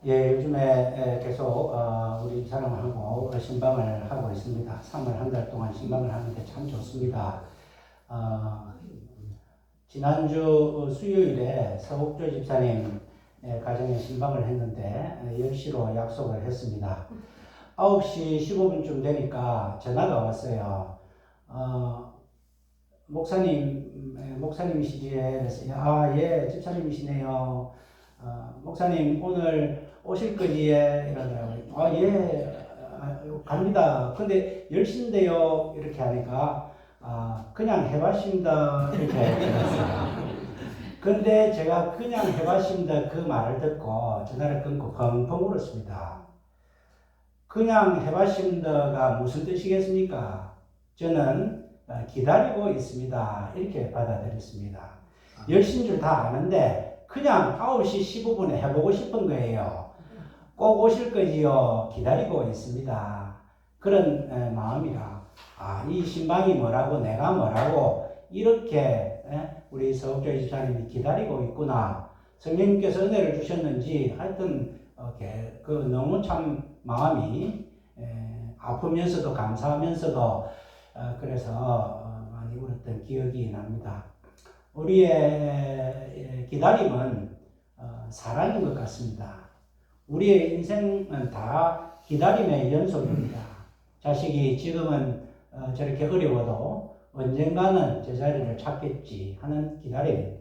예, 요즘에 계속 우리 촬영하고 신방을 하고 있습니다. 3월 한 달 동안 신방을 하는데 참 좋습니다. 어, 지난주 수요일에 서옥조 집사님 가정에 신방을 했는데 10시로 약속을 했습니다. 9시 15분쯤 되니까 전화가 왔어요. 목사님이시지? 그래서 예, 집사님이시네요. 목사님 오늘 오실 거지에? 이러더라고요. 예, 갑니다. 근데 10시인데요 이렇게 하니까 그냥 해봤습니다 이렇게 했어요. 근데 제가 그냥 해봤습니다 그 말을 듣고 전화를 끊고 펑펑 울었습니다. 그냥 해봤습니다가 무슨 뜻이겠습니까? 저는 기다리고 있습니다 이렇게 받아들였습니다. 10시인 줄 다 아는데 그냥 9시 15분에 해보고 싶은 거예요. 꼭 오실 거지요. 기다리고 있습니다. 그런 마음이라 이 신방이 뭐라고 내가 뭐라고 이렇게 우리 서옥조 집사님이 기다리고 있구나. 성령님께서 은혜를 주셨는지 하여튼 그 너무 참 마음이 아프면서도 감사하면서도 그래서 많이 울었던 기억이 납니다. 우리의 기다림은 사랑인 것 같습니다. 우리의 인생은 다 기다림의 연속입니다. 자식이 지금은 저렇게 어려워도 언젠가는 제자리를 찾겠지 하는 기다림.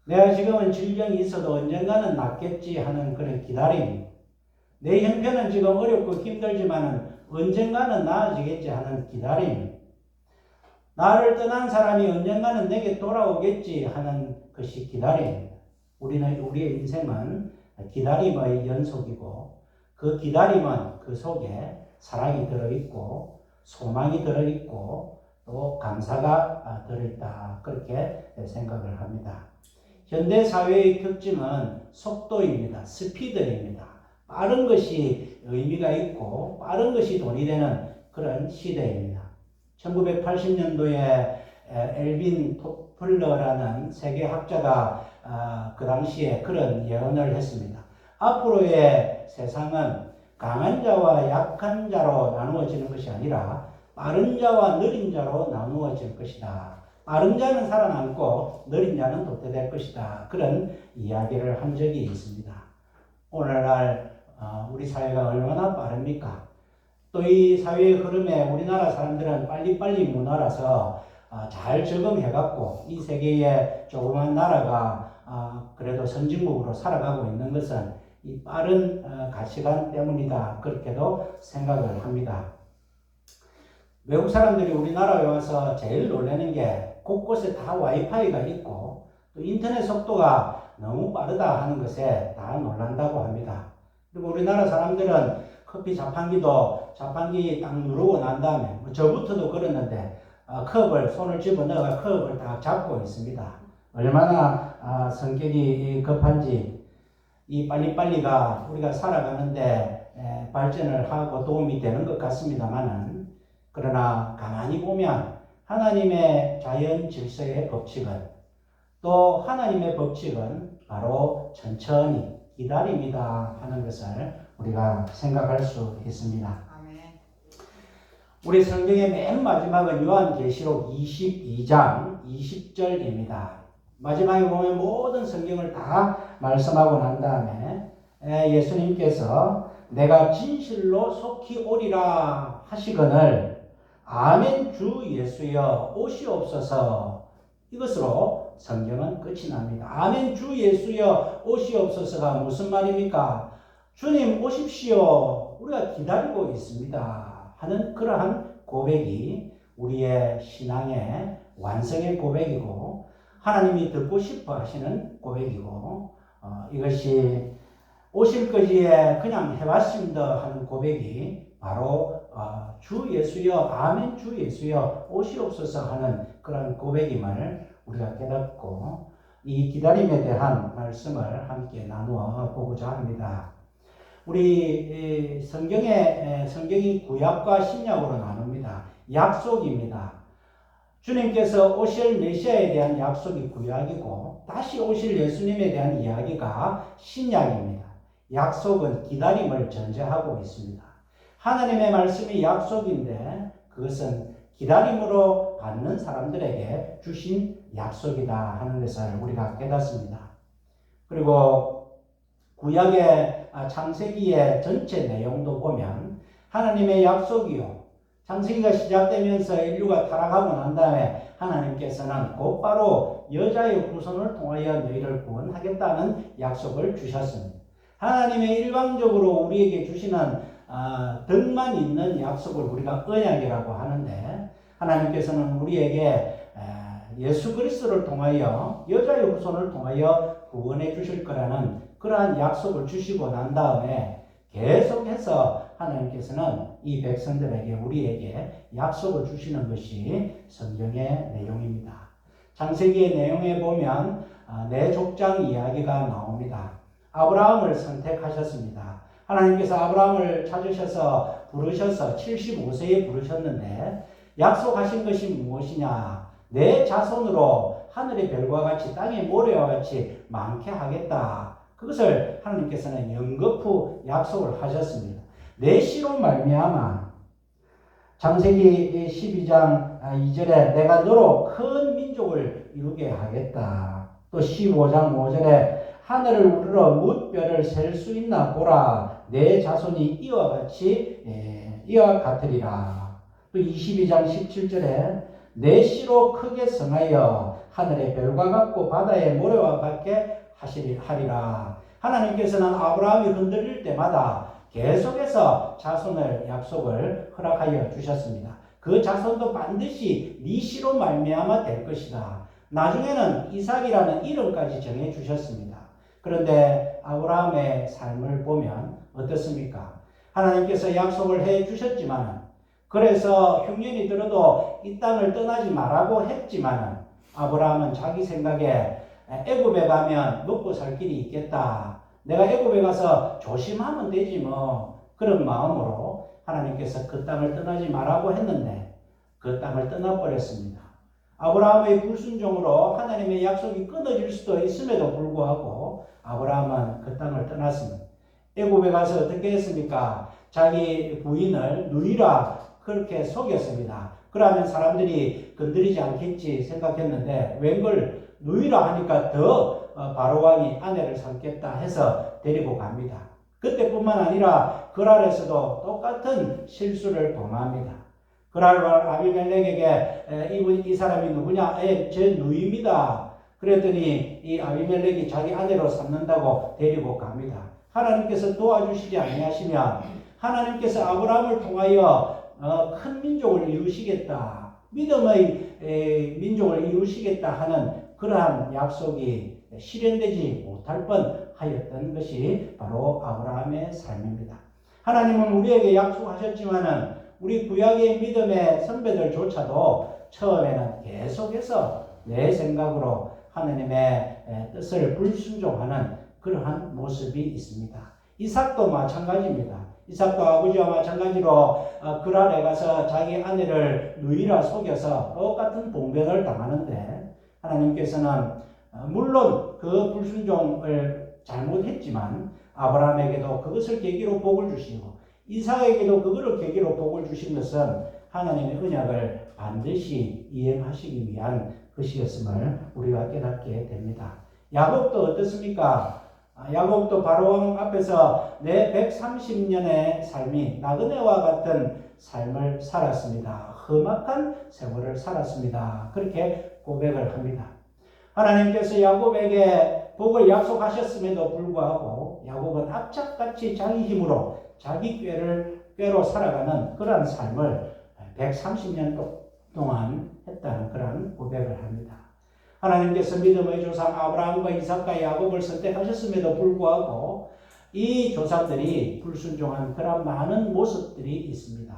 내가 지금은 질병이 있어도 언젠가는 낫겠지 하는 그런 기다림. 내 형편은 지금 어렵고 힘들지만 언젠가는 나아지겠지 하는 기다림. 나를 떠난 사람이 언젠가는 내게 돌아오겠지 하는 것이 기다림. 우리의 인생은 기다림의 연속이고 그 기다림은 그 속에 사랑이 들어있고 소망이 들어있고 또 감사가 들어있다 그렇게 생각을 합니다. 현대 사회의 특징은 속도입니다. 스피드입니다. 빠른 것이 의미가 있고 빠른 것이 돈이 되는 그런 시대입니다. 1980년도에 엘빈 토플러라는 세계 학자가 그 당시에 그런 예언을 했습니다. 앞으로의 세상은 강한 자와 약한 자로 나누어지는 것이 아니라 빠른 자와 느린 자로 나누어질 것이다. 빠른 자는 살아남고 느린 자는 도태될 것이다. 그런 이야기를 한 적이 있습니다. 오늘날 우리 사회가 얼마나 빠릅니까? 또 이 사회의 흐름에 우리나라 사람들은 빨리빨리 문화라서 잘 적응해갖고 이 세계의 조그만 나라가 그래도 선진국으로 살아가고 있는 것은 이 빠른 가치관 때문이다. 그렇게도 생각을 합니다. 외국 사람들이 우리나라에 와서 제일 놀라는 게 곳곳에 다 와이파이가 있고 또 인터넷 속도가 너무 빠르다 하는 것에 다 놀란다고 합니다. 그리고 우리나라 사람들은 커피 자판기 딱 누르고 난 다음에 저부터도 그랬는데 손을 집어넣어가 컵을 딱 잡고 있습니다. 얼마나 성격이 급한지 이 빨리빨리가 우리가 살아가는데 발전을 하고 도움이 되는 것 같습니다만은 그러나 가만히 보면 하나님의 자연 질서의 법칙은 또 하나님의 법칙은 바로 천천히 기다림이다 하는 것을 우리가 생각할 수 있습니다. 아멘. 우리 성경의 맨 마지막은 요한계시록 22장 20절입니다. 마지막에 보면 모든 성경을 다 말씀하고 난 다음에 예수님께서 내가 진실로 속히 오리라 하시거늘 아멘 주 예수여 오시옵소서 이것으로 성경은 끝이 납니다. 아멘 주 예수여 오시옵소서가 무슨 말입니까? 주님 오십시오. 우리가 기다리고 있습니다. 하는 그러한 고백이 우리의 신앙의 완성의 고백이고 하나님이 듣고 싶어 하시는 고백이고 이것이 오실 거지에 그냥 해봤습니다 하는 고백이 바로 주 예수여 아멘 주 예수여 오시옵소서 하는 그런 고백임을 우리가 깨닫고 이 기다림에 대한 말씀을 함께 나누어 보고자 합니다. 우리 성경이 구약과 신약으로 나눕니다. 약속입니다. 주님께서 오실 메시아에 대한 약속이 구약이고 다시 오실 예수님에 대한 이야기가 신약입니다. 약속은 기다림을 전제하고 있습니다. 하나님의 말씀이 약속인데 그것은 기다림으로 받는 사람들에게 주신 약속이다 하는 것을 우리가 깨닫습니다. 그리고 구약의 창세기의 전체 내용도 보면 하나님의 약속이요. 창세기가 시작되면서 인류가 타락하고 난 다음에 하나님께서는 곧바로 여자의 후손을 통하여 너희를 구원하겠다는 약속을 주셨습니다. 하나님의 일방적으로 우리에게 주시는 덕만 있는 약속을 우리가 언약이라고 하는데 하나님께서는 우리에게 예수 그리스도를 통하여 여자의 후손을 통하여 구원해 주실 거라는 그러한 약속을 주시고 난 다음에 계속해서 하나님께서는 이 백성들에게 우리에게 약속을 주시는 것이 성경의 내용입니다. 창세기의 내용에 보면 내 족장 이야기가 나옵니다. 아브라함을 선택하셨습니다. 하나님께서 아브라함을 찾으셔서 부르셔서 75세에 부르셨는데 약속하신 것이 무엇이냐? 내 자손으로 하늘의 별과 같이 땅의 모래와 같이 많게 하겠다. 그것을 하나님께서는 연거푸 약속을 하셨습니다. 내 씨로 말미암아 창세기 12장 2절에 내가 너로 큰 민족을 이루게 하겠다. 또 15장 5절에 하늘을 우러러 뭇별을 셀 수 있나 보라. 내 자손이 이와 같으리라. 또 22장 17절에 내 씨로 크게 성하여 하늘의 별과 같고 바다의 모래와 같게 하리라. 하나님께서는 아브라함이 흔들릴 때마다 계속해서 자손을 약속을 허락하여 주셨습니다. 그 자손도 반드시 네 씨로 말미암아 될 것이다. 나중에는 이삭이라는 이름까지 정해 주셨습니다. 그런데 아브라함의 삶을 보면 어떻습니까? 하나님께서 약속을 해 주셨지만 그래서 흉년이 들어도 이 땅을 떠나지 말라고 했지만 아브라함은 자기 생각에 애굽에 가면 먹고 살 길이 있겠다. 내가 애굽에 가서 조심하면 되지 뭐. 그런 마음으로 하나님께서 그 땅을 떠나지 말라고 했는데 그 땅을 떠나버렸습니다. 아브라함의 불순종으로 하나님의 약속이 끊어질 수도 있음에도 불구하고 아브라함은 그 땅을 떠났습니다. 애굽에 가서 어떻게 했습니까? 자기 부인을 누이라 그렇게 속였습니다. 그러면 사람들이 건드리지 않겠지 생각했는데 웬걸 누이라 하니까 더 바로왕이 아내를 삼겠다 해서 데리고 갑니다. 그때뿐만 아니라 그랄에서도 똑같은 실수를 범합니다. 그랄 아비멜렉에게 이 사람이 누구냐? 제 누이입니다. 그랬더니 이 아비멜렉이 자기 아내로 삼는다고 데리고 갑니다. 하나님께서 도와주시지 아니하시면 하나님께서 아브라함을 통하여 큰 민족을 이루시겠다. 믿음의 민족을 이루시겠다 하는 그러한 약속이 실현되지 못할 뻔하였던 것이 바로 아브라함의 삶입니다. 하나님은 우리에게 약속하셨지만은 우리 구약의 믿음의 선배들조차도 처음에는 계속해서 내 생각으로 하나님의 뜻을 불순종하는 그러한 모습이 있습니다. 이삭도 마찬가지입니다. 이삭도 아버지와 마찬가지로 그랄에 가서 자기 아내를 누이라 속여서 똑같은 봉변을 당하는데 하나님께서는 물론 그 불순종을 잘못했지만 아브라함에게도 그것을 계기로 복을 주시고 이삭에게도 그것을 계기로 복을 주신 것은 하나님의 언약을 반드시 이행하시기 위한 것이었음을 우리가 깨닫게 됩니다. 야곱도 어떻습니까? 야곱도 바로왕 앞에서 내 130년의 삶이 나그네와 같은 삶을 살았습니다. 험악한 세월을 살았습니다. 그렇게 고백을 합니다. 하나님께서 야곱에게 복을 약속하셨음에도 불구하고 야곱은 악착같이 자기 힘으로 자기 꾀로 살아가는 그러한 삶을 130년 동안 했다는 그러한 고백을 합니다. 하나님께서 믿음의 조상 아브라함과 이삭과 야곱을 선택하셨음에도 불구하고 이 조상들이 불순종한 그런 많은 모습들이 있습니다.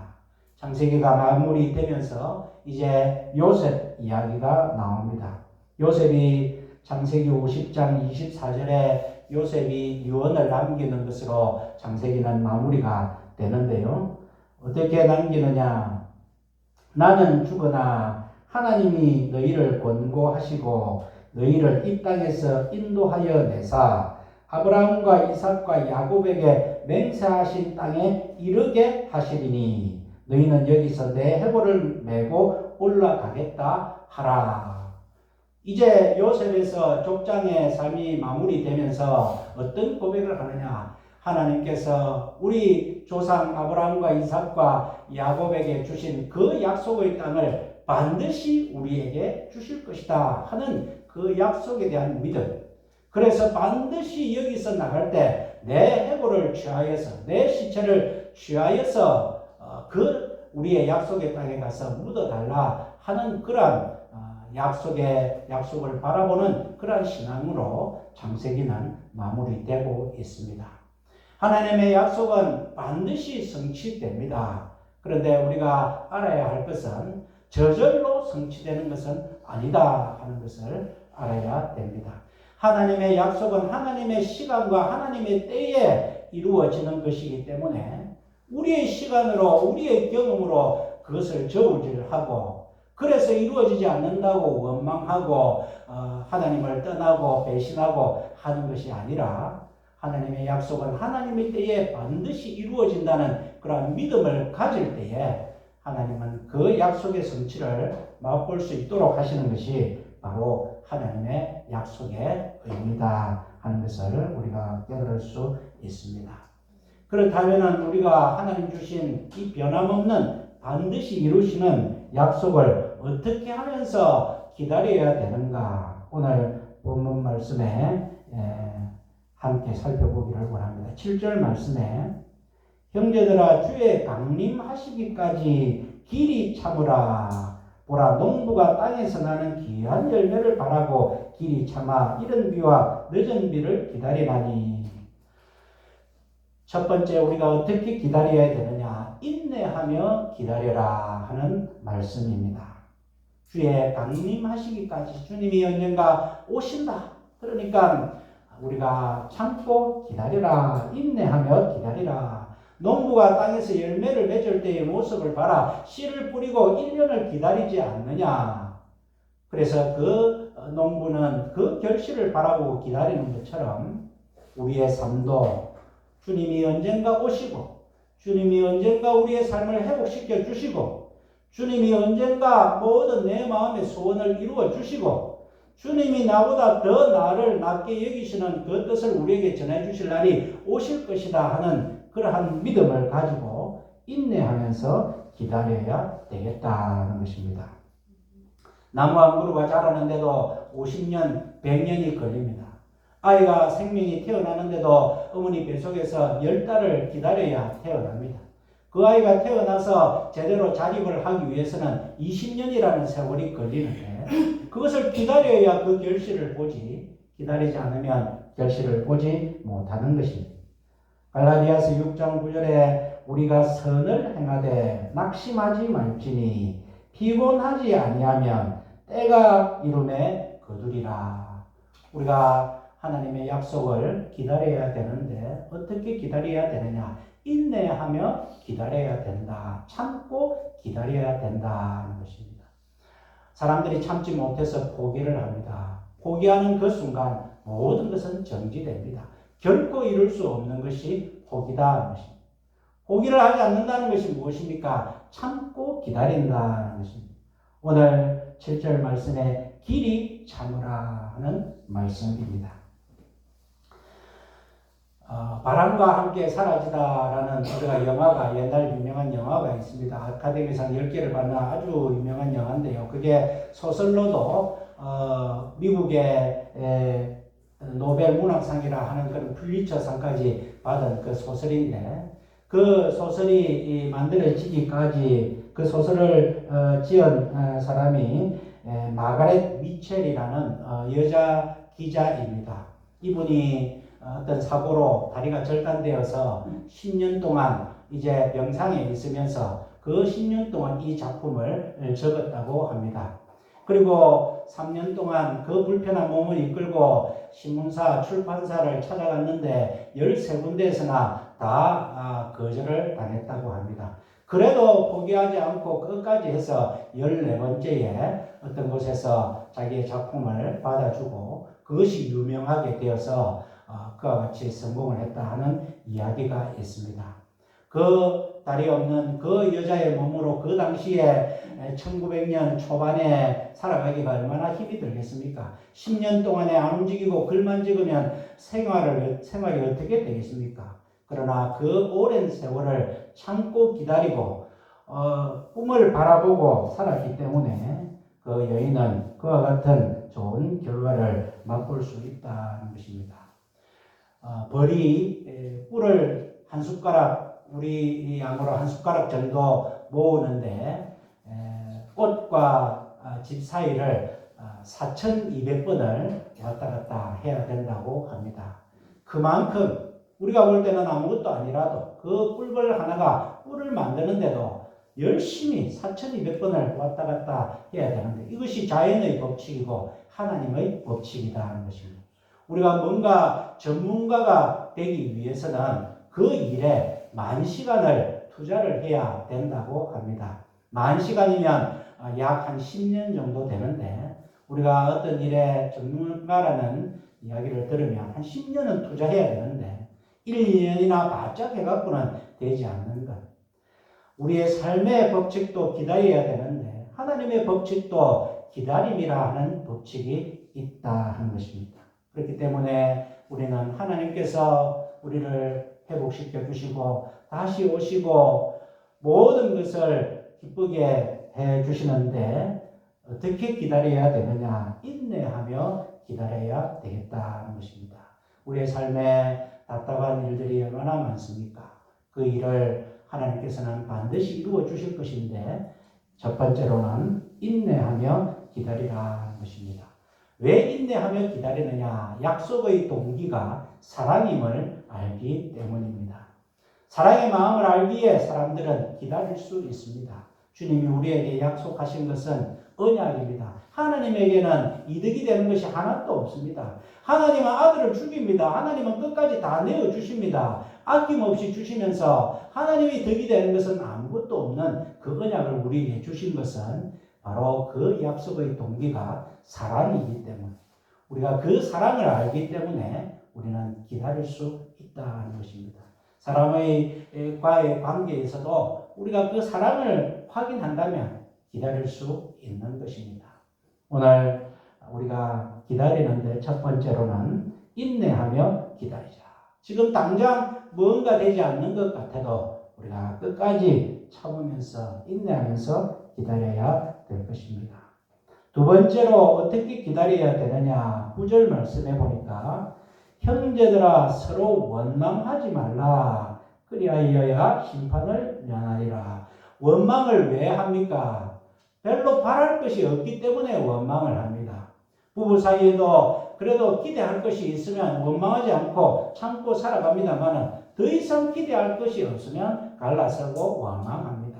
창세기가 마무리 되면서 이제 요셉 이야기가 나옵니다. 요셉이 창세기 50장 24절에 요셉이 유언을 남기는 것으로 창세기는 마무리가 되는데요. 어떻게 남기느냐? 나는 죽으나 하나님이 너희를 권고하시고 너희를 이 땅에서 인도하여 내사 아브라함과 이삭과 야곱에게 맹세하신 땅에 이르게 하시리니 너희는 여기서 내 해골을 메고 올라가겠다 하라. 이제 요셉에서 족장의 삶이 마무리되면서 어떤 고백을 하느냐? 하나님께서 우리 조상 아브라함과 이삭과 야곱에게 주신 그 약속의 땅을 반드시 우리에게 주실 것이다 하는 그 약속에 대한 믿음. 그래서 반드시 여기서 나갈 때 내 해골을 취하여서 내 시체를 취하여서 그 우리의 약속의 땅에 가서 묻어달라 하는 그러한 약속을 바라보는 그러한 신앙으로 창세기는 마무리되고 있습니다. 하나님의 약속은 반드시 성취됩니다. 그런데 우리가 알아야 할 것은 저절로 성취되는 것은 아니다 하는 것을 알아야 됩니다. 하나님의 약속은 하나님의 시간과 하나님의 때에 이루어지는 것이기 때문에 우리의 시간으로 우리의 경험으로 그것을 저울질하고 그래서 이루어지지 않는다고 원망하고 하나님을 떠나고 배신하고 하는 것이 아니라 하나님의 약속은 하나님의 때에 반드시 이루어진다는 그런 믿음을 가질 때에 하나님은 그 약속의 성취를 맛볼 수 있도록 하시는 것이 바로 하나님의 약속의 의미다 하는 것을 우리가 깨달을 수 있습니다. 그렇다면 우리가 하나님 주신 이 변함없는 반드시 이루시는 약속을 어떻게 하면서 기다려야 되는가? 오늘 본문 말씀에 함께 살펴보기를 원합니다. 7절 말씀에 형제들아 주의 강림하시기까지 길이 참으라. 보라 농부가 땅에서 나는 귀한 열매를 바라고 길이 참아 이른 비와 늦은 비를 기다리나니. 첫 번째 우리가 어떻게 기다려야 되느냐? 인내하며 기다려라 하는 말씀입니다. 주의 강림하시기까지 주님이 언젠가 오신다. 그러니까 우리가 참고 기다려라. 인내하며 기다리라. 농부가 땅에서 열매를 맺을 때의 모습을 봐라. 씨를 뿌리고 1년을 기다리지 않느냐. 그래서 그 농부는 그 결실을 바라보고 기다리는 것처럼 우리의 삶도 주님이 언젠가 오시고 주님이 언젠가 우리의 삶을 회복시켜 주시고 주님이 언젠가 모든 내 마음의 소원을 이루어 주시고 주님이 나보다 더 나를 낫게 여기시는 그 뜻을 우리에게 전해 주실 날이 오실 것이다 하는 그러한 믿음을 가지고 인내하면서 기다려야 되겠다는 것입니다. 나무 한 그루가 자라는데도 50년, 100년이 걸립니다. 아이가 생명이 태어나는데도 어머니 뱃속에서 10달을 기다려야 태어납니다. 그 아이가 태어나서 제대로 자립을 하기 위해서는 20년이라는 세월이 걸리는데 그것을 기다려야 그 결실을 보지 기다리지 않으면 결실을 보지 못하는 것입니다. 갈라디아서 6장 9절에 우리가 선을 행하되 낙심하지 말지니 피곤하지 아니하면 때가 이름에 거두리라. 우리가 하나님의 약속을 기다려야 되는데 어떻게 기다려야 되느냐? 인내하며 기다려야 된다. 참고 기다려야 된다는 것입니다. 사람들이 참지 못해서 포기를 합니다. 포기하는 그 순간 모든 것은 정지됩니다. 결코 이룰 수 없는 것이 포기다는 것입니다. 포기를 하지 않는다는 것이 무엇입니까? 참고 기다린다는 것입니다. 오늘 7절 말씀에 길이 참으라 하는 말씀입니다. 바람과 함께 사라지다라는 우리가 영화가 옛날 유명한 영화가 있습니다. 아카데미상 10개를 받는 아주 유명한 영화인데요. 그게 소설로도 미국의 노벨 문학상이라 하는 그런 플리처상까지 받은 그 소설인데 그 소설이 만들어지기까지 그 소설을 지은 사람이 마가렛 미첼이라는 여자 기자입니다. 이분이 어떤 사고로 다리가 절단되어서 10년 동안 이제 병상에 있으면서 그 10년 동안 이 작품을 적었다고 합니다. 그리고 3년 동안 그 불편한 몸을 이끌고 신문사, 출판사를 찾아갔는데 13군데에서나 다 거절을 당했다고 합니다. 그래도 포기하지 않고 끝까지 해서 14번째에 어떤 곳에서 자기의 작품을 받아주고 그것이 유명하게 되어서 그와 같이 성공을 했다 하는 이야기가 있습니다. 그 딸이 없는 그 여자의 몸으로 그 당시에 1900년 초반에 살아가기가 얼마나 힘이 들겠습니까? 10년 동안에 안 움직이고 글만 적으면 생활이 어떻게 되겠습니까? 그러나 그 오랜 세월을 참고 기다리고 꿈을 바라보고 살았기 때문에 그 여인은 그와 같은 좋은 결과를 맛볼 수 있다는 것입니다. 벌이 꿀을 한 숟가락, 우리 양으로 한 숟가락 정도 모으는데 꽃과 집 사이를 4,200번을 왔다 갔다 해야 된다고 합니다. 그만큼 우리가 볼 때는 아무것도 아니라도 그 꿀벌 하나가 꿀을 만드는데도 열심히 4,200번을 왔다 갔다 해야 되는데 이것이 자연의 법칙이고 하나님의 법칙이다 하는 것입니다. 우리가 뭔가 전문가가 되기 위해서는 그 일에 10,000시간을 투자를 해야 된다고 합니다. 10,000시간이면 약 한 10년 정도 되는데 우리가 어떤 일에 전문가라는 이야기를 들으면 한 10년은 투자해야 되는데 1, 2년이나 바짝 해갖고는 되지 않는 것. 우리의 삶의 법칙도 기다려야 되는데 하나님의 법칙도 기다림이라 하는 법칙이 있다 하는 것입니다. 그렇기 때문에 우리는 하나님께서 우리를 회복시켜 주시고 다시 오시고 모든 것을 기쁘게 해 주시는데 어떻게 기다려야 되느냐? 인내하며 기다려야 되겠다는 것입니다. 우리의 삶에 답답한 일들이 얼마나 많습니까? 그 일을 하나님께서는 반드시 이루어 주실 것인데 첫 번째로는 인내하며 기다리라는 것입니다. 왜 인내하며 기다리느냐? 약속의 동기가 사랑임을 알기 때문입니다. 사랑의 마음을 알기에 사람들은 기다릴 수 있습니다. 주님이 우리에게 약속하신 것은 언약입니다. 하나님에게는 이득이 되는 것이 하나도 없습니다. 하나님은 아들을 죽입니다. 하나님은 끝까지 다 내어주십니다. 아낌없이 주시면서 하나님이 덕이 되는 것은 아무것도 없는 그 언약을 우리에게 주신 것은 바로 그 약속의 동기가 사랑이기 때문에 우리가 그 사랑을 알기 때문에 우리는 기다릴 수 있다는 것입니다. 사람과의 관계에서도 우리가 그 사랑을 확인한다면 기다릴 수 있는 것입니다. 오늘 우리가 기다리는데 첫 번째로는 인내하며 기다리자. 지금 당장 뭔가 되지 않는 것 같아도 우리가 끝까지 참으면서 인내하면서 기다려야 될 것입니다. 두 번째로 어떻게 기다려야 되느냐? 9절 말씀해 보니까 형제들아 서로 원망하지 말라. 그리하여야 심판을 면하리라. 원망을 왜 합니까? 별로 바랄 것이 없기 때문에 원망을 합니다. 부부 사이에도 그래도 기대할 것이 있으면 원망하지 않고 참고 살아갑니다만 더 이상 기대할 것이 없으면 갈라서고 원망합니다.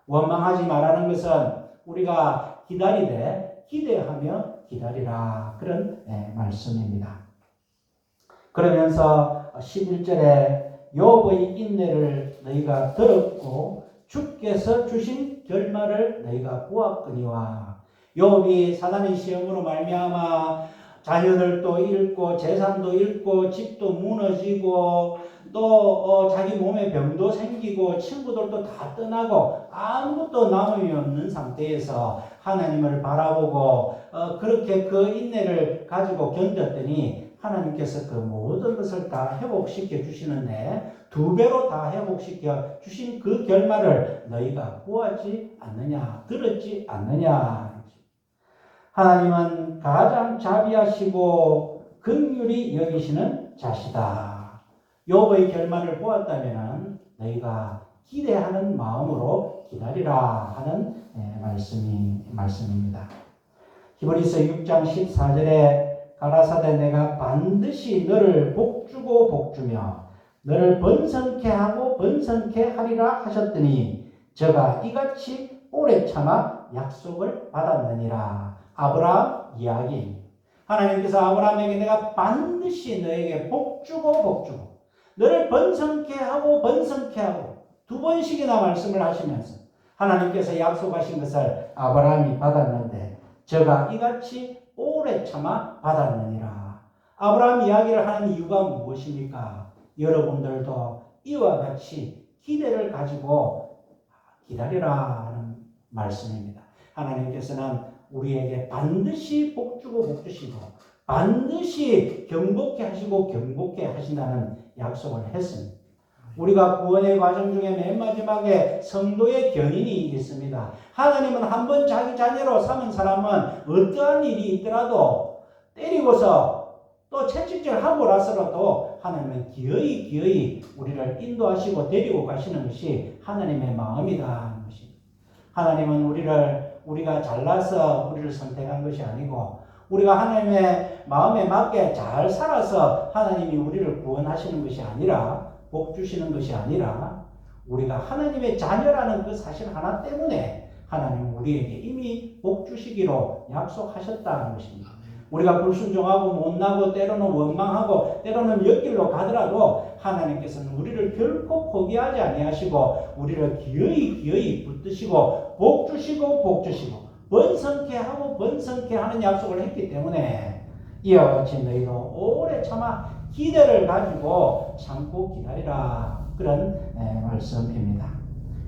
원망하지 말라는 것은 우리가 기다리되 기대하며 기다리라 그런 말씀입니다. 그러면서 11절에 욥의 인내를 너희가 들었고 주께서 주신 결말을 너희가 보았거니와. 욥이 사단의 시험으로 말미암아 자녀들도 잃고 재산도 잃고 집도 무너지고 또 자기 몸에 병도 생기고 친구들도 다 떠나고 아무것도 남음이 없는 상태에서 하나님을 바라보고 그렇게 그 인내를 가지고 견뎠더니 하나님께서 그 모든 것을 다 회복시켜 주시는데 2배로 다 회복시켜 주신 그 결말을 너희가 보았지 않느냐, 들었지 않느냐. 하나님은 가장 자비하시고 긍휼히 여기시는 자시다. 욥의 결말을 보았다면 너희가 기대하는 마음으로 기다리라 하는 말씀입니다. 히브리서 6장 14절에 가라사대 내가 반드시 너를 복주고 복주며 너를 번성케 하고 번성케 하리라 하셨더니 저가 이같이 오래 참아 약속을 받았느니라. 아브라함 이야기. 하나님께서 아브라함에게 내가 반드시 너에게 복주고 복주고 너를 번성케 하고 번성케 하고 2번씩이나 말씀을 하시면서 하나님께서 약속하신 것을 아브라함이 받았는데 저가 이같이 오래 참아 받았느니라. 아브라함 이야기를 하는 이유가 무엇입니까? 여러분들도 이와 같이 기대를 가지고 기다리라 하는 말씀입니다. 하나님께서는 우리에게 반드시 복주고 복주시고 반드시 경복케 하시고 경복케 하신다는 약속을 했습니다. 우리가 구원의 과정 중에 맨 마지막에 성도의 견인이 있습니다. 하나님은 한번 자기 자녀로 삼은 사람은 어떠한 일이 있더라도 때리고서 또 채찍질하고 나서라도 하나님은 기어이 우리를 인도하시고 데리고 가시는 것이 하나님의 마음이다 하는 것입니다. 하나님은 우리가 잘나서 우리를 선택한 것이 아니고 우리가 하나님의 마음에 맞게 잘 살아서 하나님이 우리를 구원하시는 것이 아니라 복 주시는 것이 아니라 우리가 하나님의 자녀라는 그 사실 하나 때문에 하나님은 우리에게 이미 복 주시기로 약속하셨다는 것입니다. 우리가 불순종하고 못나고 때로는 원망하고 때로는 옆길로 가더라도 하나님께서는 우리를 결코 포기하지 아니하시고 우리를 기어이 붙드시고 복 주시고 번성케 하고 번성케 하는 약속을 했기 때문에 이와 같이 너희도 오래 참아 기대를 가지고 참고 기다리라 그런 말씀입니다.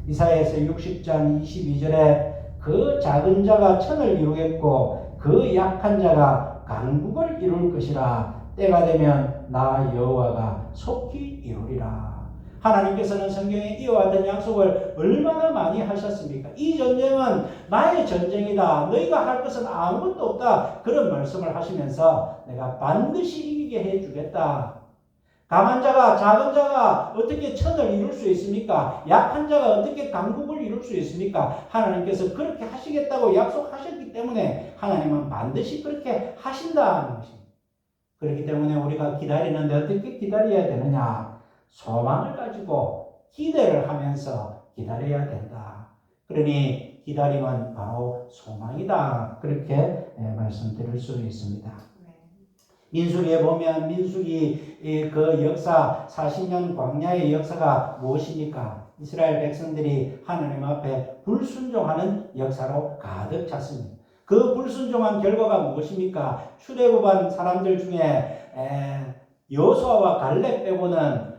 이사야에서 60장 22절에 그 작은 자가 천을 이루겠고 그 약한 자가 강국을 이룰 것이라 때가 되면 나 여호와가 속히 이루리라. 하나님께서는 성경에 이와 같은 약속을 얼마나 많이 하셨습니까? 이 전쟁은 나의 전쟁이다. 너희가 할 것은 아무것도 없다. 그런 말씀을 하시면서 내가 반드시 이기게 해주겠다. 강한 자가 작은 자가 어떻게 천을 이룰 수 있습니까? 약한 자가 어떻게 강국을 이룰 수 있습니까? 하나님께서 그렇게 하시겠다고 약속하셨기 때문에 하나님은 반드시 그렇게 하신다는 것입니다. 그렇기 때문에 우리가 기다리는데 어떻게 기다려야 되느냐? 소망을 가지고 기대를 하면서 기다려야 된다. 그러니 기다림은 바로 소망이다. 그렇게 말씀드릴 수 있습니다. 민수기에 보면 민수기 그 역사 40년 광야의 역사가 무엇입니까? 이스라엘 백성들이 하나님 앞에 불순종하는 역사로 가득 찼습니다. 그 불순종한 결과가 무엇입니까? 출애굽한 사람들 중에 여호수아와 갈렙 빼고는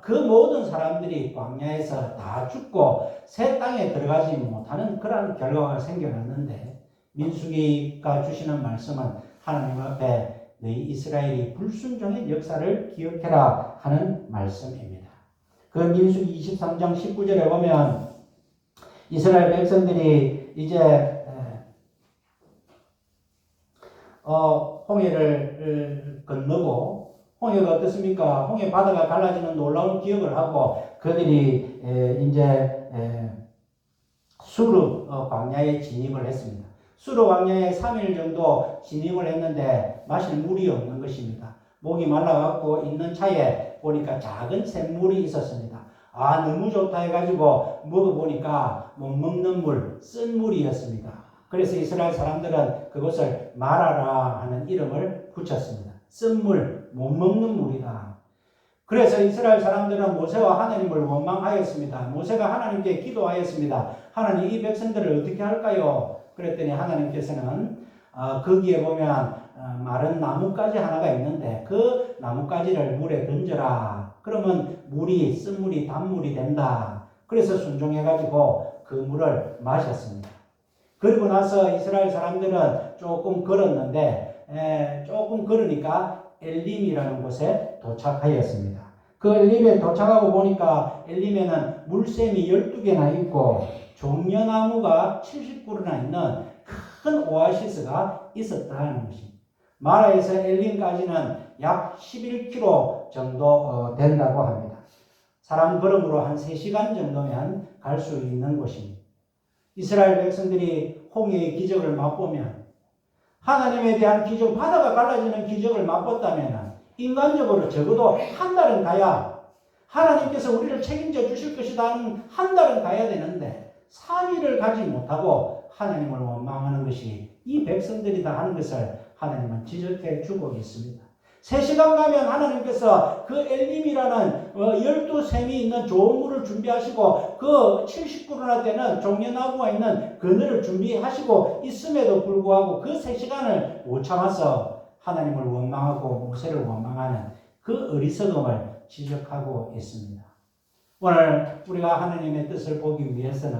그 모든 사람들이 광야에서 다 죽고 새 땅에 들어가지 못하는 그런 결과가 생겨났는데 민수기가 주시는 말씀은 하나님 앞에 너희 이스라엘이 불순종의 역사를 기억해라 하는 말씀입니다. 그 민수기 23장 19절에 보면 이스라엘 백성들이 이제 홍해를 건너고 홍해가 어떻습니까? 홍해 바다가 갈라지는 놀라운 기억을 하고 그들이 이제 수르 광야에 진입을 했습니다. 수르 광야에 3일 정도 진입을 했는데 마실 물이 없는 것입니다. 목이 말라갖고 있는 차에 보니까 작은 샘물이 있었습니다. 아, 너무 좋다 해가지고 먹어보니까 못 먹는 물, 쓴 물이었습니다. 그래서 이스라엘 사람들은 그것을 마라라 하는 이름을 붙였습니다. 쓴 물, 못 먹는 물이다. 그래서 이스라엘 사람들은 모세와 하나님을 원망하였습니다. 모세가 하나님께 기도하였습니다. 하나님, 이 백성들을 어떻게 할까요? 그랬더니 하나님께서는 거기에 보면 마른 나뭇가지 하나가 있는데 그 나뭇가지를 물에 던져라. 그러면 물이 쓴물이 단물이 된다. 그래서 순종해가지고 그 물을 마셨습니다. 그리고 나서 이스라엘 사람들은 조금 걸었는데 조금 걸으니까 엘림이라는 곳에 도착하였습니다. 그 엘림에 도착하고 보니까 엘림에는 물샘이 12개나 있고 종려나무가 70그루나 있는 큰 오아시스가 있었다는 것입니다. 마라에서 엘림까지는 약 11km 정도 된다고 합니다. 사람 걸음으로 한 3시간 정도면 갈 수 있는 곳입니다. 이스라엘 백성들이 홍해의 기적을 맛보면 하나님에 대한 기적, 바다가 갈라지는 기적을 맛봤다면 인간적으로 적어도 한 달은 가야 하나님께서 우리를 책임져 주실 것이다 하는 한 달은 가야 되는데 3일을 가지 못하고 하나님을 원망하는 것이 이 백성들이다 하는 것을 하나님은 지적해 주고 있습니다. 3시간 가면 하나님께서 그 엘림이라는 12샘이 있는 좋은 물을 준비하시고 그 70그루나 되는 종려나무가 있는 그늘을 준비하시고 있음에도 불구하고 그 3시간을 못 참아서 하나님을 원망하고 모세를 원망하는 그 어리석음을 지적하고 있습니다. 오늘 우리가 하나님의 뜻을 보기 위해서는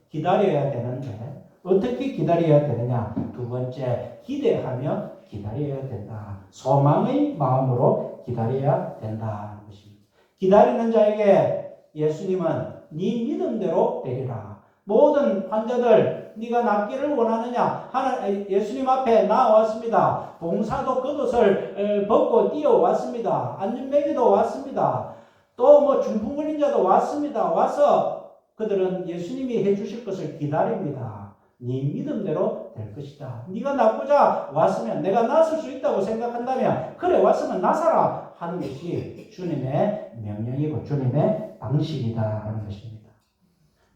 기다려야 되는데 어떻게 기다려야 되느냐? 두 번째, 기대하며 기다려야 된다. 소망의 마음으로 기다려야 된다는 것입니다. 기다리는 자에게 예수님은 네 믿음대로 되리라. 모든 환자들 네가 낫기를 원하느냐? 예수님 앞에 나왔습니다. 봉사도 겉옷을 벗고 뛰어왔습니다. 안전뱅이도 왔습니다. 또 중풍 걸린 자도 왔습니다. 와서 그들은 예수님이 해주실 것을 기다립니다. 네 믿음대로 될 것이다. 네가 낫고자 왔으면, 내가 낫을 수 있다고 생각한다면 그래 왔으면 나서라 하는 것이 주님의 명령이고 주님의 방식이다 하는 것입니다.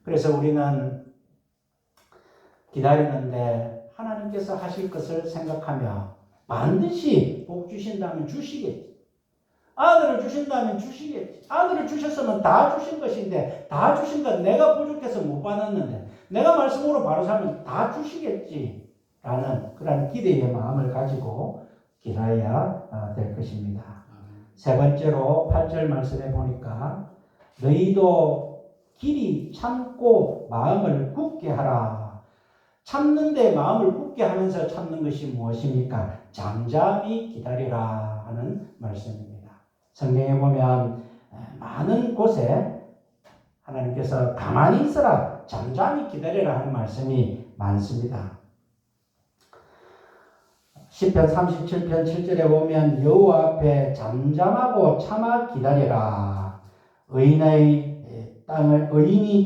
그래서 우리는 기다리는데 하나님께서 하실 것을 생각하며 반드시 복 주신다면 주시겠지. 아들을 주신다면 주시겠지. 아들을 주셨으면 다 주신 것인데, 다 주신 건 내가 부족해서 못 받았는데, 내가 말씀으로 바로 살면 다 주시겠지 라는 그런 기대의 마음을 가지고 기다려야 될 것입니다. 세 번째로 8절 말씀에 보니까 너희도 길이 참고 마음을 굳게 하라. 참는데 마음을 굳게 하면서 참는 것이 무엇입니까? 잠잠히 기다리라 하는 말씀입니다. 성경에 보면 많은 곳에 하나님께서 가만히 있어라, 잠잠히 기다리라 하는 말씀이 많습니다. 시편 37편 7절에 보면 여호와 앞에 잠잠하고 참아 기다리라. 의인이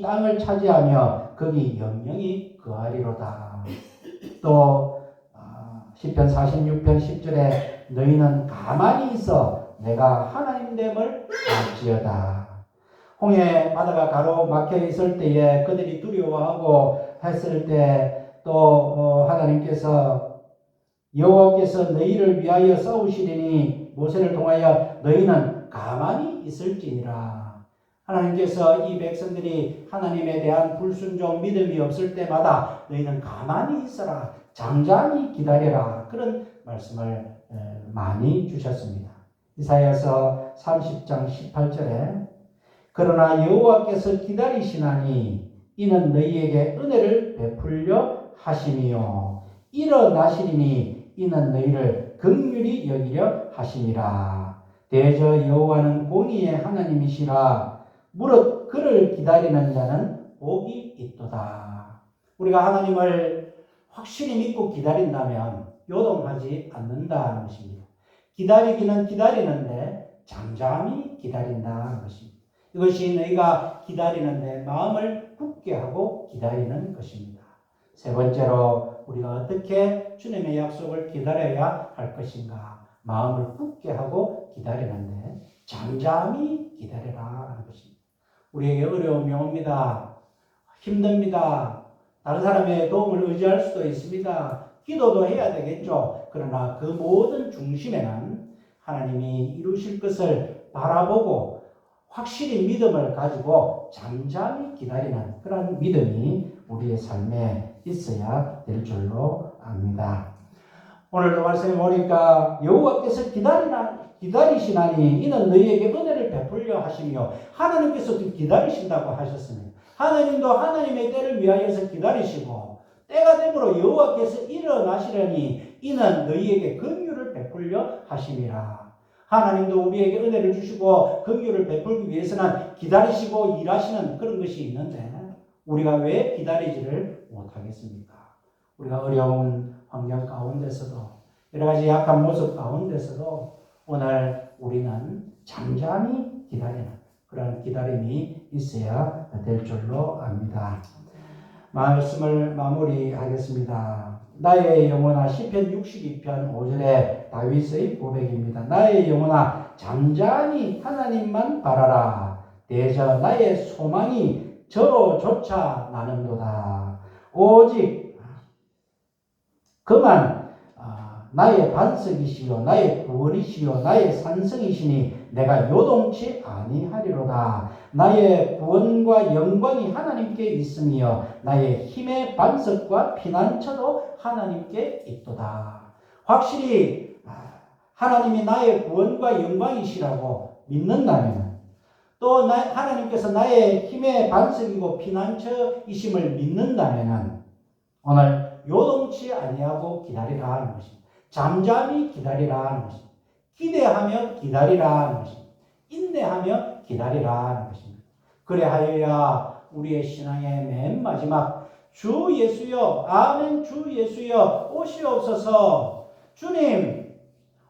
땅을 차지하며 거기 영영이 거하리로다. 또 시편 46편 10절에 너희는 가만히 있어 내가 하나님됨을 알지어다. 홍해 바다가 가로막혀 있을 때에 그들이 두려워하고 했을 때 또 하나님께서 여호와께서 너희를 위하여 싸우시리니 모세를 통하여 너희는 가만히 있을지니라. 하나님께서 이 백성들이 하나님에 대한 불순종 믿음이 없을 때마다 너희는 가만히 있어라, 잠잠히 기다려라, 그런 말씀을 많이 주셨습니다. 이사야서 30장 18절에 그러나 여호와께서 기다리시나니 이는 너희에게 은혜를 베풀려 하심이요 일어나시리니 이는 너희를 긍휼히 여기려 하심이라. 대저 여호와는 공의의 하나님이시라. 무릇 그를 기다리는 자는 복이 있도다. 우리가 하나님을 확실히 믿고 기다린다면 요동하지 않는다는 것입니다. 기다리기는 기다리는데 잠잠히 기다린다는 것입니다. 이것이 너희가 기다리는데 마음을 굳게 하고 기다리는 것입니다. 세 번째로 우리가 어떻게 주님의 약속을 기다려야 할 것인가? 마음을 굳게 하고 기다리는데 잠잠히 기다리라 하는 것입니다. 우리에게 어려움이 옵니다. 힘듭니다. 다른 사람의 도움을 의지할 수도 있습니다. 기도도 해야 되겠죠. 그러나 그 모든 중심에는 하나님이 이루실 것을 바라보고 확실히 믿음을 가지고 잠잠히 기다리는 그런 믿음이 우리의 삶에 있어야 될 줄로 압니다. 오늘도 말씀해 보니까 여호와께서 기다리시나니 이는 너희에게 은혜를 베풀려 하시며 하나님께서도 기다리신다고 하셨습니다. 하나님도 하나님의 때를 위하여서 기다리시고 때가 되므로 여호와께서 일어나시려니 이는 너희에게 긍휼을 베풀려 하심이라. 하나님도 우리에게 은혜를 주시고 긍휼을 베풀기 위해서는 기다리시고 일하시는 그런 것이 있는데 우리가 왜 기다리지를 못하겠습니까? 우리가 어려운 환경 가운데서도 여러 가지 약한 모습 가운데서도 오늘 우리는 잠잠히 기다리는 그런 기다림이 있어야 될 줄로 압니다. 말씀을 마무리하겠습니다. 나의 영혼아, 시편 62편 5절에 다윗의 고백입니다. 나의 영혼아 잠잠히 하나님만 바라라. 대저 나의 소망이 저로조차 나는도다. 오직 그만 나의 반석이시요 나의 구원이시요 나의 산성이시니 내가 요동치 아니하리로다. 나의 구원과 영광이 하나님께 있으며 나의 힘의 반석과 피난처도 하나님께 있도다. 확실히 하나님이 나의 구원과 영광이시라고 믿는다면, 또 하나님께서 나의 힘의 반석이고 피난처이심을 믿는다면 오늘 요동치 아니하고 기다리라 하는 것입니다. 잠잠히 기다리라 하는 것입니다. 기대하며 기다리라 하는 것입니다. 인내하며 기다리라 하는 것입니다. 그래하여야 우리의 신앙의 맨 마지막 주 예수여, 아멘, 주 예수여 오시옵소서. 주님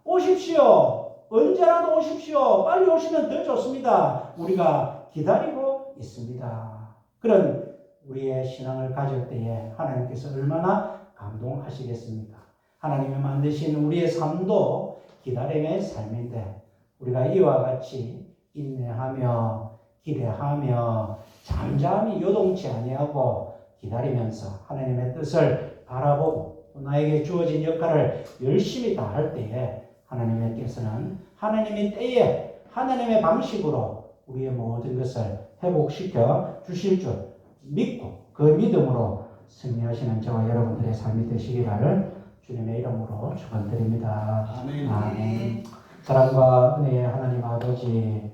오십시오. 언제라도 오십시오. 빨리 오시면 더 좋습니다. 우리가 기다리고 있습니다. 그런 우리의 신앙을 가질 때에 하나님께서 얼마나 감동하시겠습니까? 하나님이 만드신 우리의 삶도 기다림의 삶인데 우리가 이와 같이 인내하며 기대하며 잠잠히 요동치 아니하고 기다리면서 하나님의 뜻을 바라보고 나에게 주어진 역할을 열심히 다할 때에 하나님께서는 하나님의 때에 하나님의 방식으로 우리의 모든 것을 회복시켜 주실 줄 믿고 그 믿음으로 승리하시는 저와 여러분들의 삶이 되시기를 주님의 이름으로 축원드립니다. 아멘. 아멘. 사랑과 은혜의 하나님 아버지,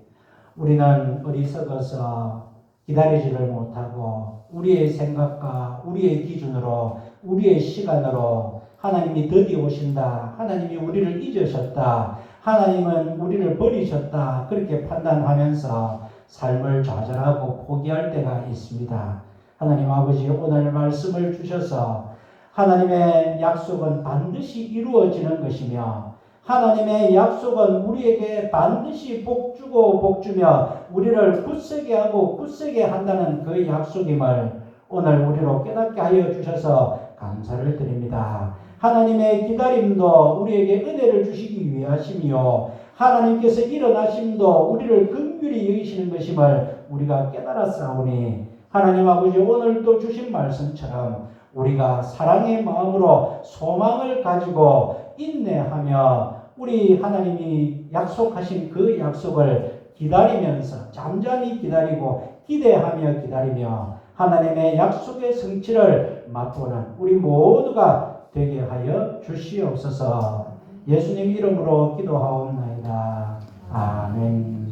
우리는 어리석어서 기다리지를 못하고 우리의 생각과 우리의 기준으로 우리의 시간으로 하나님이 드디어 오신다, 하나님이 우리를 잊으셨다, 하나님은 우리를 버리셨다, 그렇게 판단하면서 삶을 좌절하고 포기할 때가 있습니다. 하나님 아버지, 오늘 말씀을 주셔서 하나님의 약속은 반드시 이루어지는 것이며 하나님의 약속은 우리에게 반드시 복주고 복주며 우리를 굳세게 하고 굳세게 한다는 그 약속임을 오늘 우리로 깨닫게 하여 주셔서 감사를 드립니다. 하나님의 기다림도 우리에게 은혜를 주시기 위하심이요, 하나님께서 일어나심도 우리를 긍휼히 여기시는 것임을 우리가 깨달았사오니 하나님 아버지, 오늘도 주신 말씀처럼 우리가 사랑의 마음으로 소망을 가지고 인내하며 우리 하나님이 약속하신 그 약속을 기다리면서 잠잠히 기다리고 기대하며 기다리며 하나님의 약속의 성취를 맛보는 우리 모두가 되게 하여 주시옵소서. 예수님 이름으로 기도하옵나이다. 아멘.